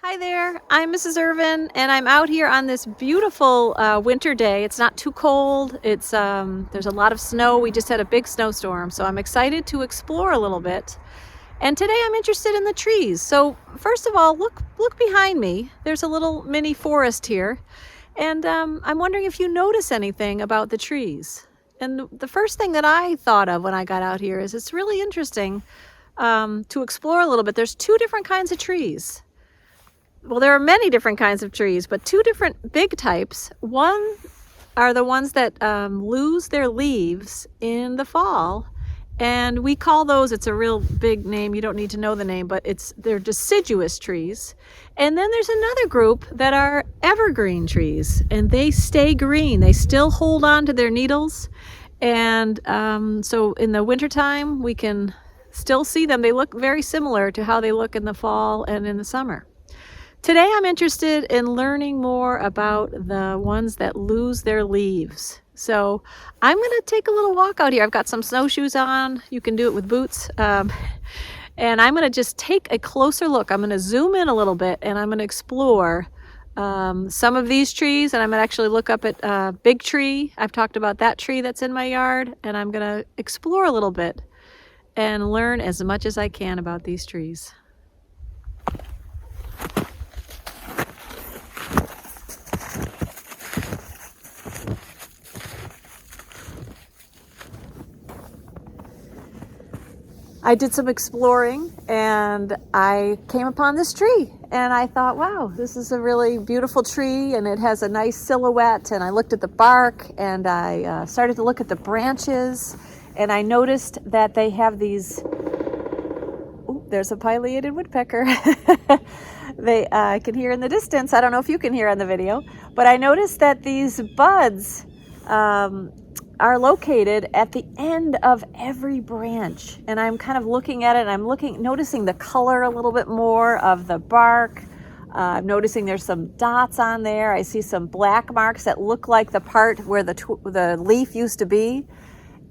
Hi there, I'm Mrs. Irvin, and I'm out here on this beautiful winter day. It's not too cold. There's a lot of snow. We just had a big snowstorm, so I'm excited to explore a little bit. And today I'm interested in the trees. So first of all, look behind me. There's a little mini forest here, and I'm wondering if you notice anything about the trees. And the first thing that I thought of when I got out here is it's really interesting to explore a little bit. There's two different kinds of trees. Well, there are many different kinds of trees, but two different big types. One are the ones that lose their leaves in the fall, and we call those, it's a real big name, you don't need to know the name, but they're deciduous trees. And then there's another group that are evergreen trees, and they stay green. They still hold on to their needles, and so in the wintertime we can still see them. They look very similar to how they look in the fall and in the summer. Today I'm interested in learning more about the ones that lose their leaves. So I'm going to take a little walk out here. I've got some snowshoes on. You can do it with boots. And I'm going to just take a closer look. I'm going to zoom in a little bit and I'm going to explore some of these trees. And I'm going to actually look up at Big Tree. I've talked about that tree that's in my yard. And I'm going to explore a little bit and learn as much as I can about these trees. I did some exploring and I came upon this tree and I thought, wow, this is a really beautiful tree and it has a nice silhouette. And I looked at the bark and I started to look at the branches and I noticed that they have these, ooh, there's a pileated woodpecker. I can hear in the distance. I don't know if you can hear on the video, but I noticed that these buds are located at the end of every branch. And I'm kind of looking at it and I'm noticing the color a little bit more of the bark. I'm noticing there's some dots on there. I see some black marks that look like the part where the leaf used to be.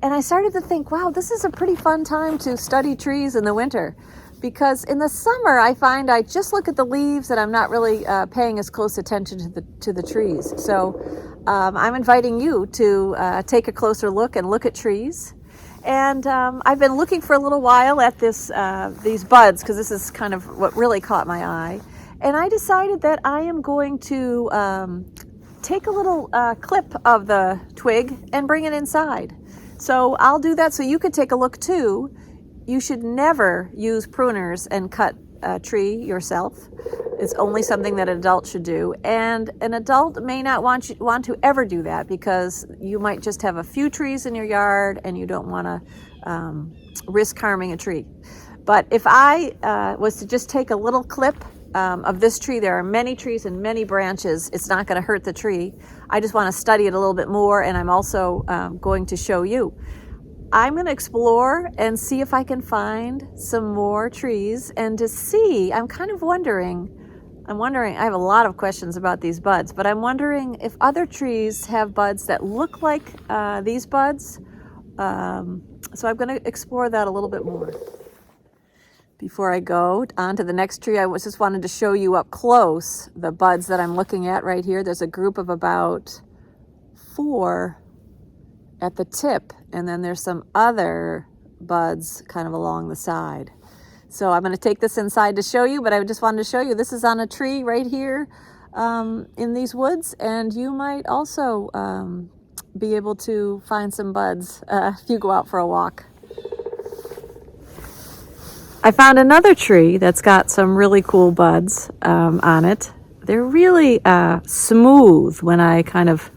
And I started to think, wow, this is a pretty fun time to study trees in the winter. Because in the summer, I find I just look at the leaves and I'm not really paying as close attention to the trees. So I'm inviting you to take a closer look and look at trees. And I've been looking for a little while at these buds, because this is kind of what really caught my eye. And I decided that I am going to take a little clip of the twig and bring it inside. So I'll do that so you could take a look too. You should never use pruners and cut a tree yourself. It's only something that an adult should do. And an adult may not want to ever do that because you might just have a few trees in your yard and you don't want to risk harming a tree. But if I was to just take a little clip of this tree, there are many trees and many branches. It's not going to hurt the tree. I just want to study it a little bit more, and I'm also going to show you. I'm going to explore and see if I can find some more trees and to see, I'm wondering, I have a lot of questions about these buds, but I'm wondering if other trees have buds that look like these buds. So I'm going to explore that a little bit more. Before I go on to the next tree, I just wanted to show you up close the buds that I'm looking at right here. There's a group of about 4 at the tip, and then there's some other buds kind of along the side. So I'm going to take this inside to show you, but I just wanted to show you this is on a tree right here in these woods, and you might also be able to find some buds if you go out for a walk. I found another tree that's got some really cool buds on it. They're really smooth when I kind of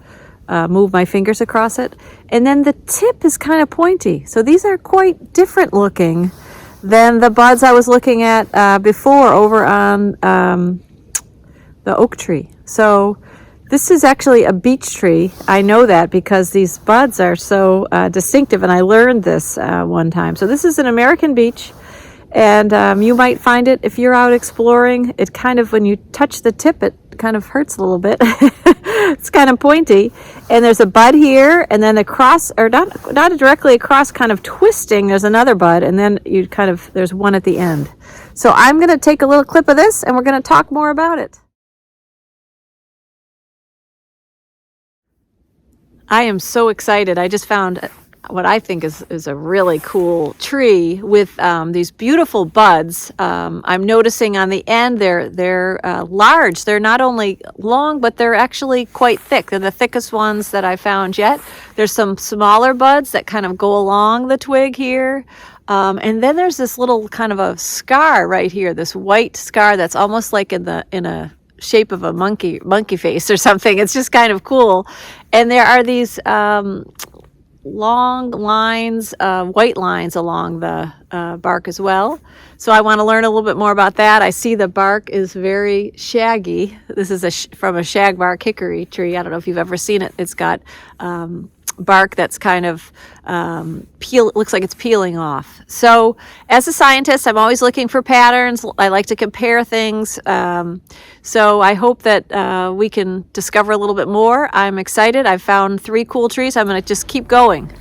move my fingers across it. And then the tip is kind of pointy. So these are quite different looking than the buds I was looking at before over on the oak tree. So this is actually a beech tree. I know that because these buds are so distinctive, and I learned this one time. So this is an American beech. And you might find it if you're out exploring. It kind of, when you touch the tip, it kind of hurts a little bit. It's kind of pointy. And there's a bud here, and then across, or not directly across, kind of twisting, there's another bud, and then there's one at the end. So I'm going to take a little clip of this, and we're going to talk more about it. I am so excited. I just found what I think is a really cool tree with these beautiful buds. I'm noticing on the end they're large. They're not only long, but they're actually quite thick. They're the thickest ones that I found yet. There's some smaller buds that kind of go along the twig here. And then there's this little kind of a scar right here, this white scar that's almost like in a shape of a monkey face or something. It's just kind of cool. And there are these long lines, white lines along the bark as well. So I want to learn a little bit more about that. I see the bark is very shaggy. This is from a shagbark hickory tree. I don't know if you've ever seen it. It's got bark that's kind of looks like it's peeling off. So as a scientist, I'm always looking for patterns. I like to compare things. So I hope that we can discover a little bit more. I'm excited. I've found 3 cool trees. I'm going to just keep going.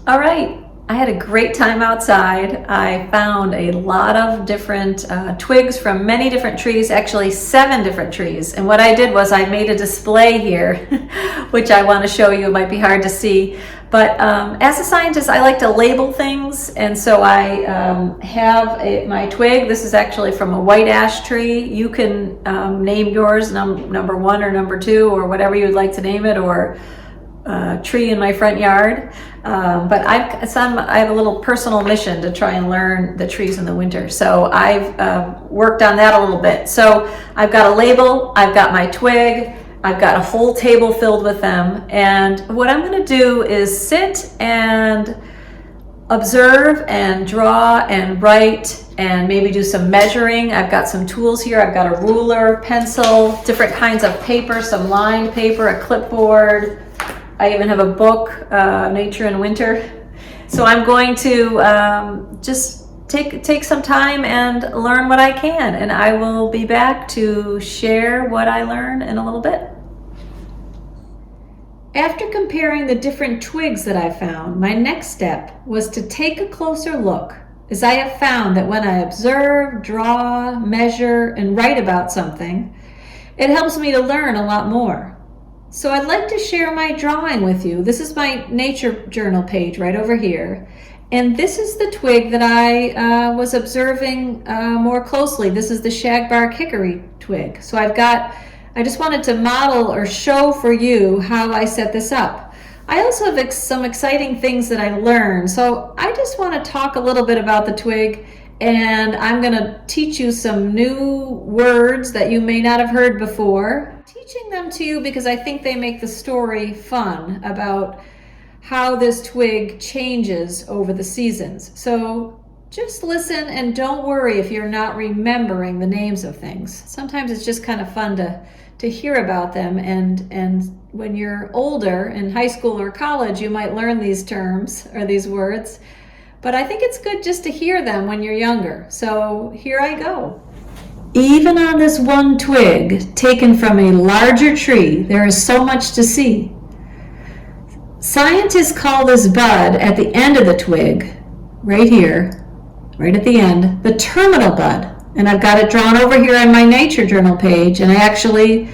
All right. I had a great time outside. I found a lot of different twigs from many different trees, actually 7 different trees. And what I did was I made a display here, which I want to show you. It might be hard to see. But as a scientist, I like to label things. And so I have my twig. This is actually from a white ash tree. You can name yours number 1 or number 2 or whatever you would like to name it, or tree in my front yard. But I have a little personal mission to try and learn the trees in the winter. So I've worked on that a little bit. So I've got a label, I've got my twig, I've got a whole table filled with them. And what I'm going to do is sit and observe and draw and write and maybe do some measuring. I've got some tools here. I've got a ruler, pencil, different kinds of paper, some lined paper, a clipboard. I even have a book, Nature in Winter. So I'm going to just take some time and learn what I can, and I will be back to share what I learn in a little bit. After comparing the different twigs that I found, my next step was to take a closer look, as I have found that when I observe, draw, measure, and write about something, it helps me to learn a lot more. So I'd like to share my drawing with you. This is my nature journal page right over here. And this is the twig that I was observing more closely. This is the shagbark hickory twig. So I just wanted to model or show for you how I set this up. I also have some exciting things that I learned. So I just want to talk a little bit about the twig, and I'm going to teach you some new words that you may not have heard before. Teaching them to you because I think they make the story fun about how this twig changes over the seasons. So just listen and don't worry if you're not remembering the names of things. Sometimes it's just kind of fun to hear about them, and when you're older in high school or college, you might learn these terms or these words, but I think it's good just to hear them when you're younger. So here I go. Even on this one twig, taken from a larger tree, there is so much to see. Scientists call this bud at the end of the twig, right here, right at the end, the terminal bud. And I've got it drawn over here on my nature journal page, and I actually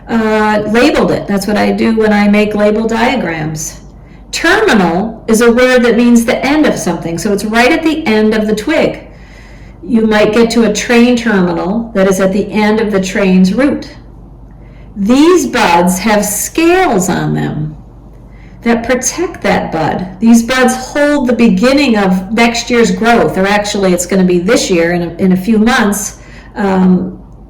labeled it. That's what I do when I make label diagrams. Terminal is a word that means the end of something, so it's right at the end of the twig. You might get to a train terminal that is at the end of the train's route. These buds have scales on them that protect that bud. These buds hold the beginning of next year's growth, or actually it's going to be this year in a few months.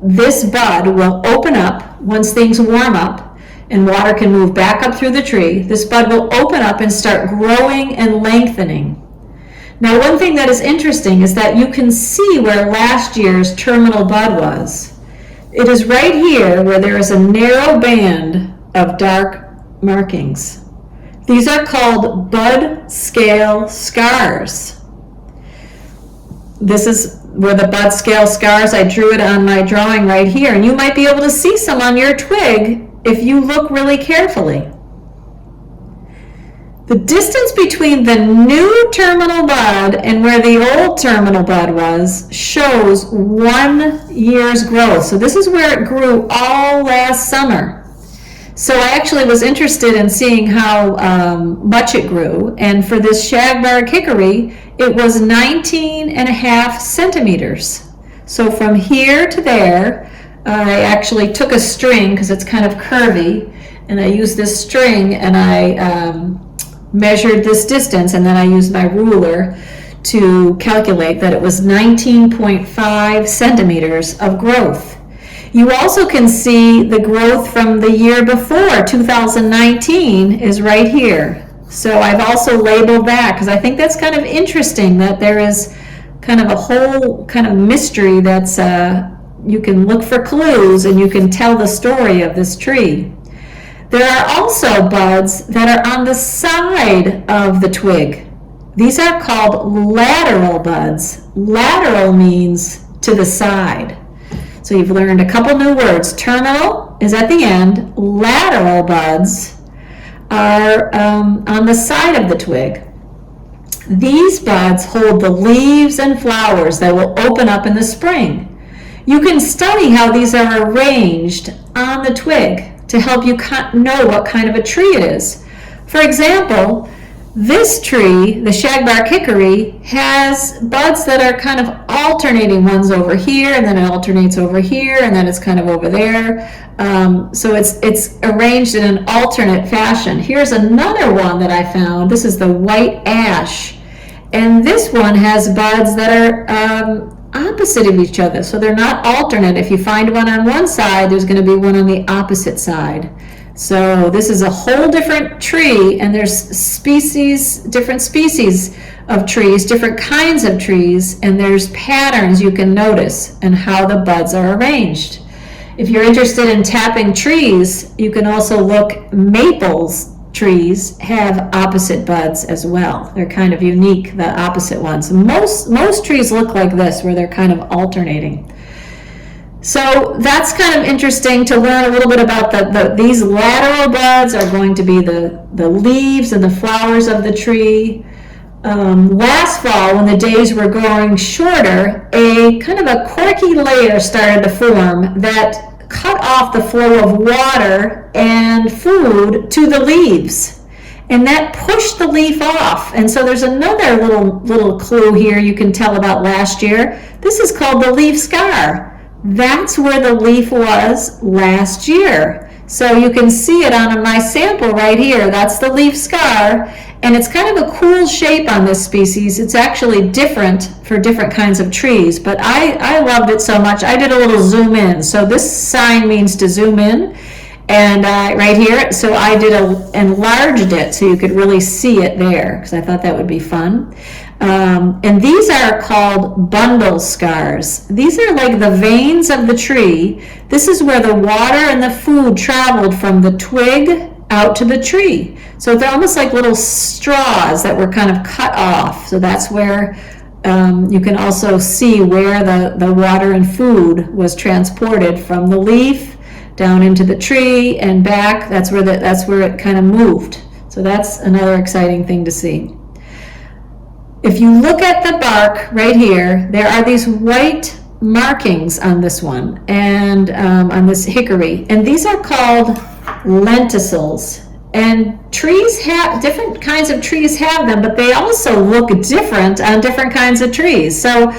This bud will open up once things warm up and water can move back up through the tree. This bud will open up and start growing and lengthening. Now, one thing that is interesting is that you can see where last year's terminal bud was. It is right here where there is a narrow band of dark markings. These are called bud scale scars. This is were the bud scale scars. I drew it on my drawing right here, and you might be able to see some on your twig if you look really carefully. The distance between the new terminal bud and where the old terminal bud was shows 1 year's growth. So this is where it grew all last summer. So I actually was interested in seeing how much it grew, and for this shagbark hickory, it was 19.5 centimeters. So from here to there, I actually took a string, because it's kind of curvy, and I used this string and I measured this distance, and then I used my ruler to calculate that it was 19.5 centimeters of growth. You also can see the growth from the year before, 2019, is right here. So I've also labeled that because I think that's kind of interesting that there is kind of a whole kind of mystery that's, you can look for clues and you can tell the story of this tree. There are also buds that are on the side of the twig. These are called lateral buds. Lateral means to the side. So you've learned a couple new words. Terminal is at the end. Lateral buds are on the side of the twig. These buds hold the leaves and flowers that will open up in the spring. You can study how these are arranged on the twig to help you know what kind of a tree it is. For example, this tree, the shagbark hickory, has buds that are kind of alternating. One's over here, and then it alternates over here, and then it's kind of over there. So it's arranged in an alternate fashion. Here's another one that I found. This is the white ash, and this one has buds that are opposite of each other, so they're not alternate. If you find one on one side, there's going to be one on the opposite side. So this is a whole different tree, and there's different species of trees, different kinds of trees, and there's patterns you can notice and how the buds are arranged. If you're interested in tapping trees, you can also look. Maples trees have opposite buds as well. They're kind of unique, the opposite ones. Most trees look like this, where they're kind of alternating. So that's kind of interesting to learn a little bit about these lateral buds are going to be the leaves and the flowers of the tree. Last fall, when the days were growing shorter, a kind of a corky layer started to form that cut off the flow of water and food to the leaves. And that pushed the leaf off. And so there's another little clue here you can tell about last year. This is called the leaf scar. That's where the leaf was last year. So you can see it on my sample right here. That's the leaf scar, and it's kind of a cool shape on this species. It's actually different for different kinds of trees, but I loved it so much I did a little zoom in. So this sign means to zoom in, and right here, so I enlarged it so you could really see it there, because I thought that would be fun. And these are called bundle scars. These are like the veins of the tree. This is where the water and the food traveled from the twig out to the tree. So they're almost like little straws that were kind of cut off. So that's where you can also see where the water and food was transported from the leaf down into the tree and back. That's where it kind of moved. So that's another exciting thing to see. If you look at the bark right here, there are these white markings on this one and on this hickory, and these are called lenticels. And different kinds of trees have them, but they also look different on different kinds of trees. So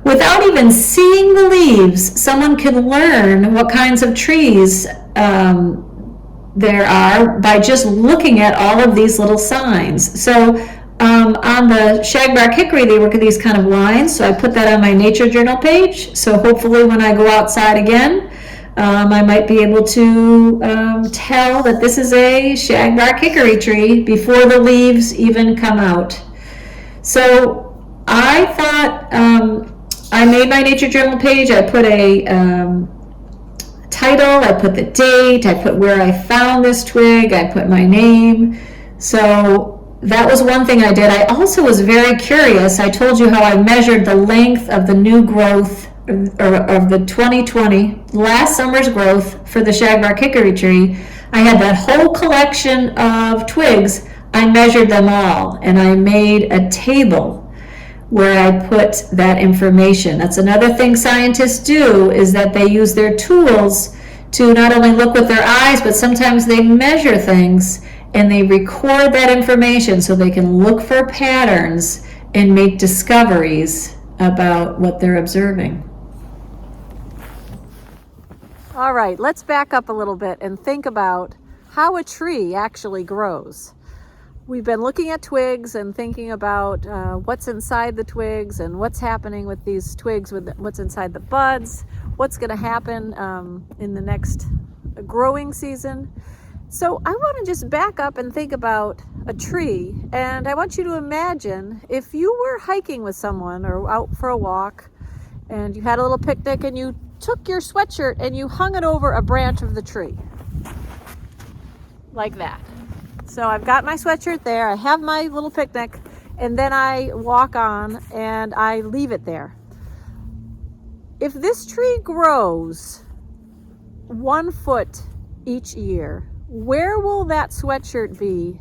without even seeing the leaves, someone can learn what kinds of trees there are by just looking at all of these little signs. So on the shagbark hickory, they work at these kind of lines, so I put that on my nature journal page. So hopefully when I go outside again, I might be able to tell that this is a shagbark hickory tree before the leaves even come out. So I thought, I made my nature journal page. I put a title, I put the date, I put where I found this twig, I put my name. So that was one thing I did. I also was very curious. I told you how I measured the length of the new growth, or of the 2020, last summer's growth for the shagbark hickory tree. I had that whole collection of twigs. I measured them all, and I made a table where I put that information. That's another thing scientists do, is that they use their tools to not only look with their eyes, but sometimes they measure things and they record that information so they can look for patterns and make discoveries about what they're observing. All right, let's back up a little bit and think about how a tree actually grows. We've been looking at twigs and thinking about what's inside the twigs and what's happening with these twigs, with what's inside the buds, what's going to happen in the next growing season. So I want to just back up and think about a tree, and I want you to imagine if you were hiking with someone or out for a walk and you had a little picnic and you took your sweatshirt and you hung it over a branch of the tree like that. So I've got my sweatshirt there, I have my little picnic, and then I walk on and I leave it there. If this tree grows 1 foot each year, where will that sweatshirt be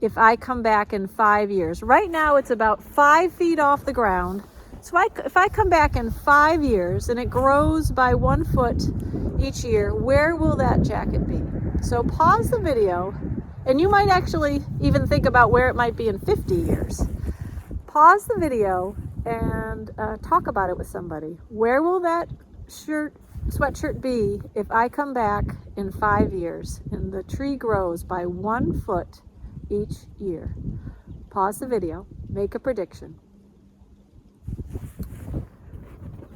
if I come back in 5 years? Right now it's about 5 feet off the ground. So if I come back in 5 years and it grows by 1 foot each year, where will that jacket be? So pause the video, and you might actually even think about where it might be in 50 years. Pause the video and talk about it with somebody. Where will that sweatshirt be if I come back in 5 years and the tree grows by 1 foot each year? Pause the video, make a prediction.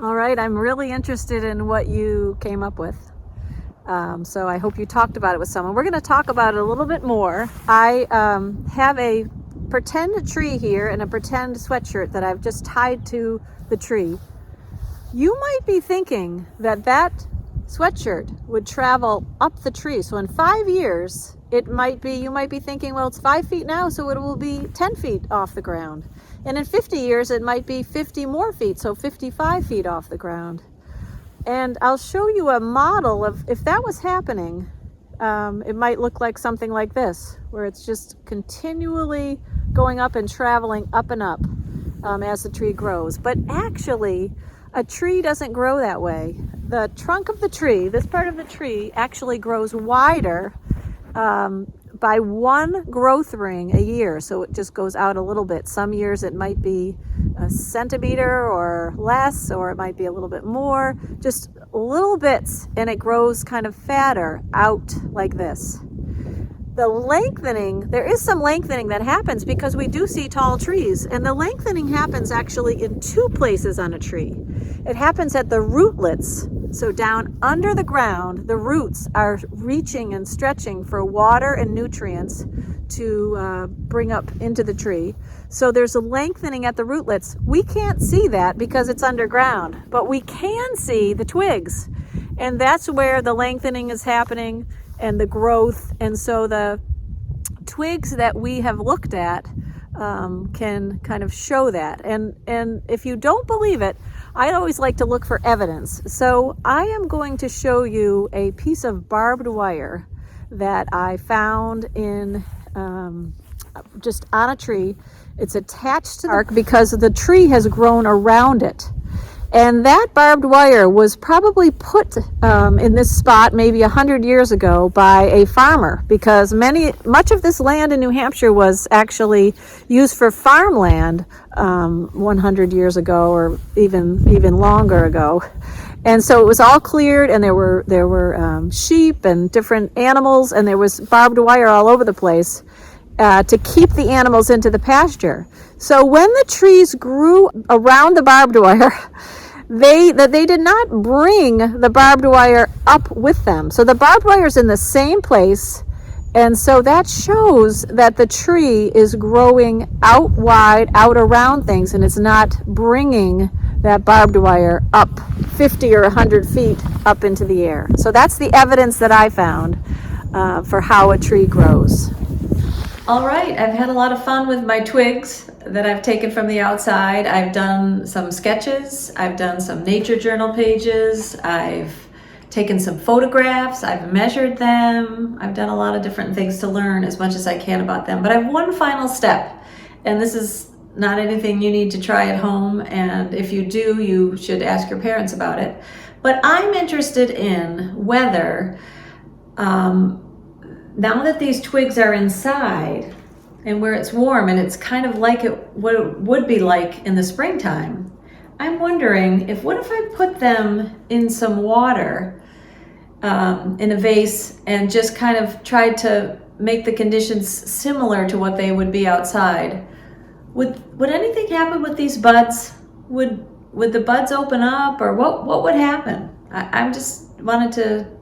All right, I'm really interested in what you came up with. So I hope you talked about it with someone. We're going to talk about it a little bit more. I have a pretend tree here and a pretend sweatshirt that I've just tied to the tree. You might be thinking that that sweatshirt would travel up the tree. So in 5 years, you might be thinking, well, it's 5 feet now, so it will be 10 feet off the ground. And in 50 years, it might be 50 more feet, so 55 feet off the ground. And I'll show you a model of if that was happening, it might look like something like this, where it's just continually going up and traveling up and up as the tree grows. But actually, a tree doesn't grow that way. The trunk of the tree, this part of the tree, actually grows wider by 1 growth ring a year. So it just goes out a little bit. Some years it might be a centimeter or less, or it might be a little bit more, just little bits, and it grows kind of fatter out like this. The lengthening, there is some lengthening that happens because we do see tall trees, and the lengthening happens actually in 2 places on a tree. It happens at the rootlets. So down under the ground, the roots are reaching and stretching for water and nutrients to bring up into the tree. So there's a lengthening at the rootlets. We can't see that because it's underground, but we can see the twigs. And that's where the lengthening is happening and the growth. And so the twigs that we have looked at can kind of show that. And if you don't believe it, I always like to look for evidence. So I am going to show you a piece of barbed wire that I found in just on a tree. It's attached to the bark because the tree has grown around it. And that barbed wire was probably put in this spot maybe 100 years ago by a farmer, because much of this land in New Hampshire was actually used for farmland 100 years ago, or even longer ago. And so it was all cleared, and there were sheep and different animals, and there was barbed wire all over the place to keep the animals into the pasture. So when the trees grew around the barbed wire, they did not bring the barbed wire up with them. So the barbed wire is in the same place, and so that shows that the tree is growing out wide, out around things, and it's not bringing that barbed wire up 50 or 100 feet up into the air. So that's the evidence that I found for how a tree grows. All right, I've had a lot of fun with my twigs that I've taken from the outside. I've done some sketches, I've done some nature journal pages, I've taken some photographs, I've measured them, I've done a lot of different things to learn as much as I can about them. But I have one final step, and this is not anything you need to try at home, and if you do, you should ask your parents about it. But I'm interested in whether, now that these twigs are inside and where it's warm and it's kind of like what it would be like in the springtime, I'm wondering what if I put them in some water in a vase and just kind of tried to make the conditions similar to what they would be outside. Would anything happen with these buds? Would the buds open up, or what would happen? I'm just wanted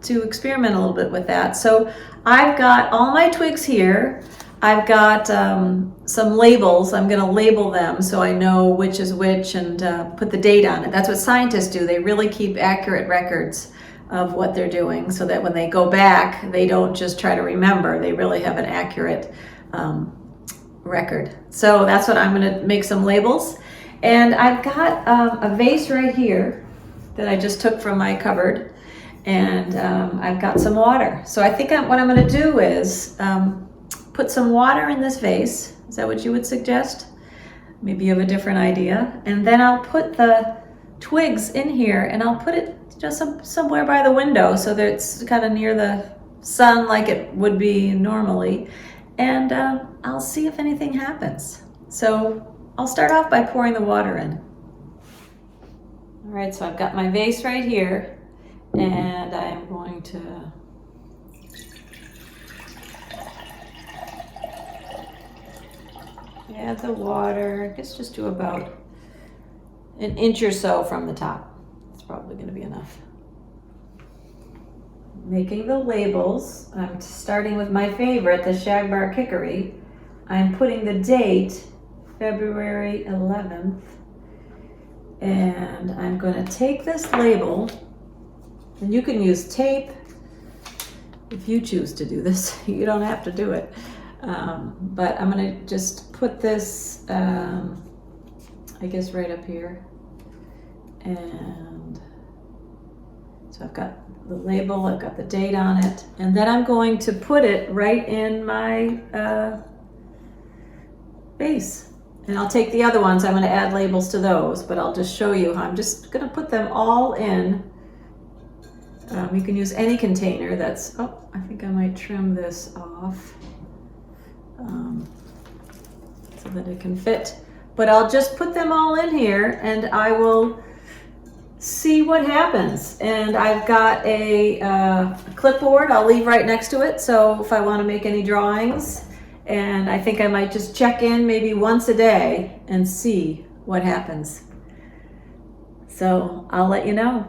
to experiment a little bit with that. So I've got all my twigs here. I've got some labels. I'm going to label them so I know which is which and put the date on it. That's what scientists do. They really keep accurate records of what they're doing so that when they go back, they don't just try to remember. They really have an accurate record. So that's what I'm going to make some labels. And I've got a vase right here that I just took from my cupboard, and I've got some water. So I think what I'm going to do is put some water in this vase. Is that what you would suggest? Maybe you have a different idea. And then I'll put the twigs in here, and I'll put it just somewhere by the window so that it's kind of near the sun like it would be normally. And I'll see if anything happens. So I'll start off by pouring the water in. All right, so I've got my vase right here, and I'm going to add the water. I guess just do about an inch or so from the top. It's probably going to be enough. Making the labels. I'm starting with my favorite, the shagbark hickory. I'm putting the date, February 11th, and I'm going to take this label, and you can use tape if you choose to do this. You don't have to do it. But I'm going to just put this, I guess, right up here. And so I've got the label, I've got the date on it, and then I'm going to put it right in my vase. And I'll take the other ones, I'm going to add labels to those, but I'll just show you how I'm just going to put them all in. You can use any container that's, oh, I think I might trim this off so that it can fit. But I'll just put them all in here, and I will see what happens. And I've got a clipboard I'll leave right next to it, so if I want to make any drawings. And I think I might just check in maybe once a day and see what happens. So I'll let you know.